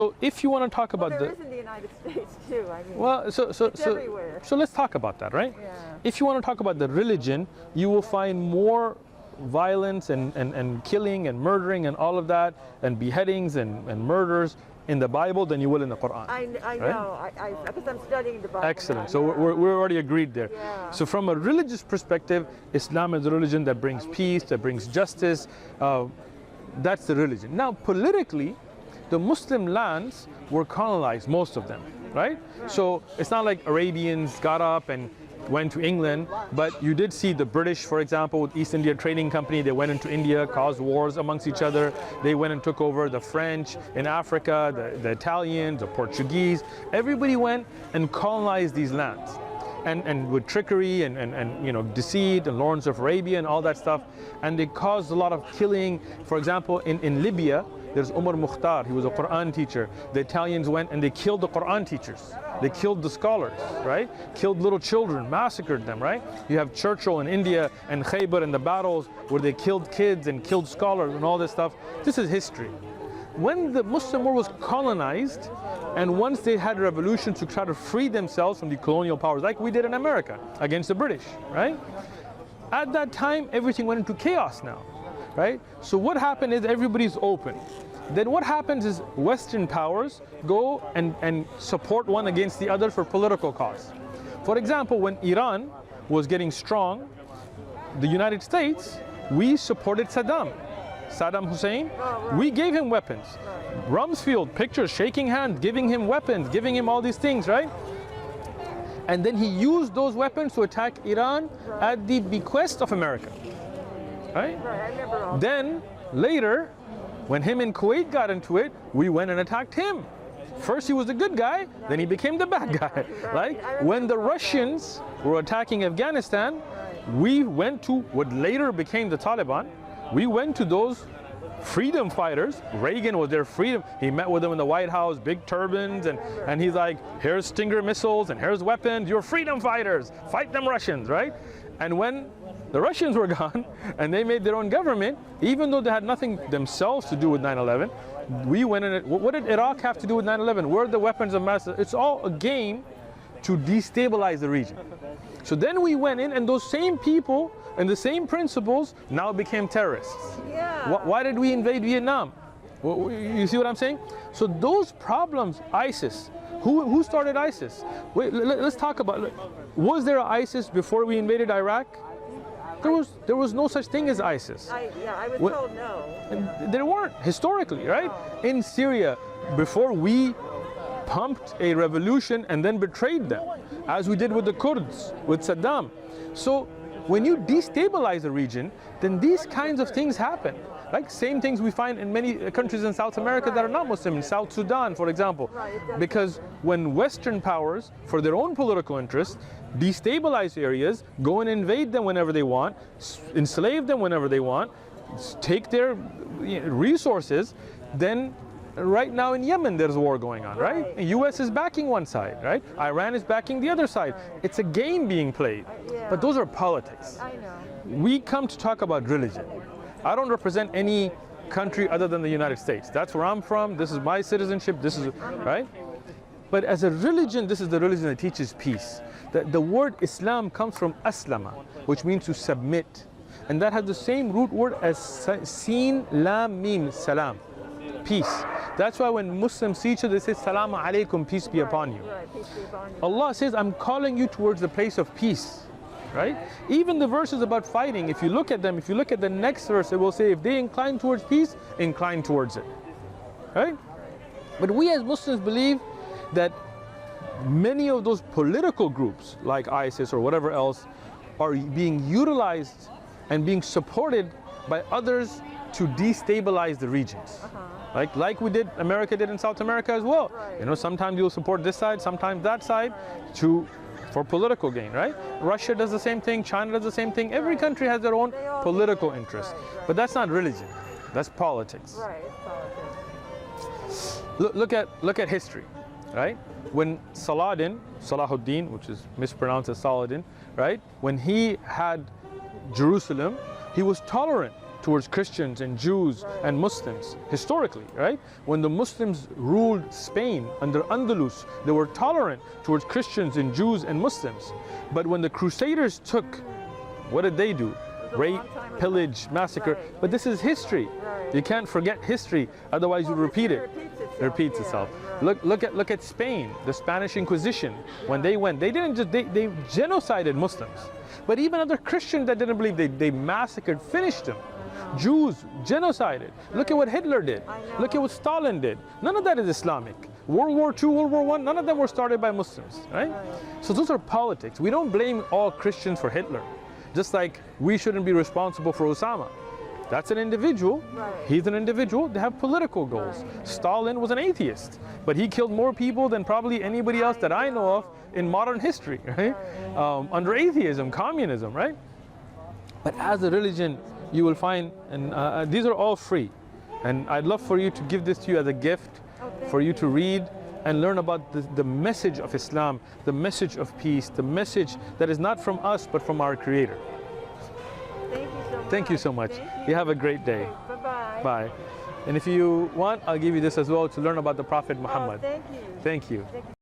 So if you want to talk about there is in the United States too. I mean, well, it's everywhere. so let's talk about that, right? Yeah. If you want to talk about the religion, you will find more violence and killing and murdering and all of that, and beheadings and murders in the Bible than you will in the Quran. I right? know, because I'm studying the Bible. Excellent. now, So yeah. we're already agreed there. Yeah. So from a religious perspective, Islam is a religion that brings peace, that brings justice. That's the religion. Now, politically, the Muslim lands were colonized, most of them, right? So it's not like Arabians got up and went to England, but you did see the British, for example, with East India Trading Company. They went into India, caused wars amongst each other. They went and took over the French in Africa, the Italians, the Portuguese. Everybody went and colonized these lands. And with trickery and you know, deceit and Lawrence of Arabia and all that stuff. And they caused a lot of killing. For example, in Libya, there's Umar Mukhtar. He was a Quran teacher. The Italians went and they killed the Quran teachers. They killed the scholars, right? Killed little children, massacred them, right? You have Churchill in India and Khaybar and the battles where they killed kids and killed scholars and all this stuff. This is history. When the Muslim world was colonized, and once they had a revolution to try to free themselves from the colonial powers, like we did in America against the British, right? At that time, everything went into chaos now, right? So what happened is everybody's open. Then what happens is Western powers go and support one against the other for political cause. For example, when Iran was getting strong, the United States, we supported Saddam Hussein. We gave him weapons. Rumsfeld, pictures, shaking hands, giving him weapons, giving him all these things, right? And then he used those weapons to attack Iran at the bequest of America, right? I remember all Then later, when him and Kuwait got into it, we went and attacked him. First he was a good guy, then he became the bad guy. Like when the Russians were attacking Afghanistan, we went to what later became the Taliban. We went to those freedom fighters. Reagan was their freedom. He met with them in the White House, big turbans, and he's like, here's Stinger missiles and here's weapons. You're freedom fighters. Fight them Russians, right? And when the Russians were gone and they made their own government, even though they had nothing themselves to do with 9/11, we went in it. What did Iraq have to do with 9/11? Where are the weapons of mass? It's all a game to destabilize the region. So then we went in, and those same people and the same principles now became terrorists. Yeah. Why did we invade Vietnam? You see what I'm saying? So those problems, ISIS, who started ISIS? Wait, let's talk about, was there an ISIS before we invaded Iraq? There was no such thing as ISIS. I was told no. There weren't, historically, right? In Syria, before we pumped a revolution and then betrayed them, as we did with the Kurds, with Saddam. So when you destabilize a region, then these kinds of things happen. Like same things we find in many countries in South America that are not Muslim, in South Sudan, for example. Because when Western powers, for their own political interests, destabilize areas, go and invade them whenever they want, enslave them whenever they want, take their resources, then right now in Yemen there's a war going on, right? The US is backing one side, right? Iran is backing the other side. It's a game being played. But those are politics. I know. We come to talk about religion. I don't represent any country other than the United States. That's where I'm from. This is my citizenship. This is, right? But as a religion, this is the religion that teaches peace. The word Islam comes from aslama, which means to submit. And that has the same root word as sin, lam, mim, salam, peace. That's why when Muslims see each other, they say, Salaamu Alaikum, peace be upon you. Peace be upon you. Allah says, I'm calling you towards the place of peace. Right? Even the verses about fighting, if you look at them, if you look at the next verse, it will say, if they incline towards peace, incline towards it. Right? But we as Muslims believe that many of those political groups, like ISIS or whatever else, are being utilized and being supported by others to destabilize the regions. Like we did, America did in South America as well. You know, sometimes you'll support this side, sometimes that side, for political gain, right? Russia does the same thing, China does the same thing. Every country has their own political interest. But that's not religion, that's politics. Right, it's politics. Look at history, right? When Salahuddin, which is mispronounced as Saladin, right? When he had Jerusalem, he was tolerant towards Christians and Jews and Muslims, historically, right? When the Muslims ruled Spain under Andalus, they were tolerant towards Christians and Jews and Muslims. But when the Crusaders took, what did they do? Rape, pillage, massacre. Right. But this is history. Right. You can't forget history, otherwise you repeat it. It repeats itself. Look at Spain, the Spanish Inquisition. When they went, they didn't just they genocided Muslims. But even other Christians that didn't believe, they massacred, finished them. Jews genocided. Look at what Hitler did. Look at what Stalin did. None of that is Islamic. World War II, World War I, none of them were started by Muslims, right? So those are politics. We don't blame all Christians for Hitler. Just like we shouldn't be responsible for Osama. That's an individual. Right. He's an individual. They have political goals. Stalin was an atheist, but he killed more people than probably anybody else that I know of in modern history, right? Under atheism, communism, right? But as a religion, you will find, and these are all free. And I'd love for you to give this to you as a gift, for you to read and learn about the message of Islam, the message of peace, the message that is not from us, but from our Creator. Thank you so much. Thank you so much. Thank You have a great day. Bye-bye. Bye. And if you want, I'll give you this as well to learn about the Prophet Muhammad. Oh, thank you. Thank you. Thank you.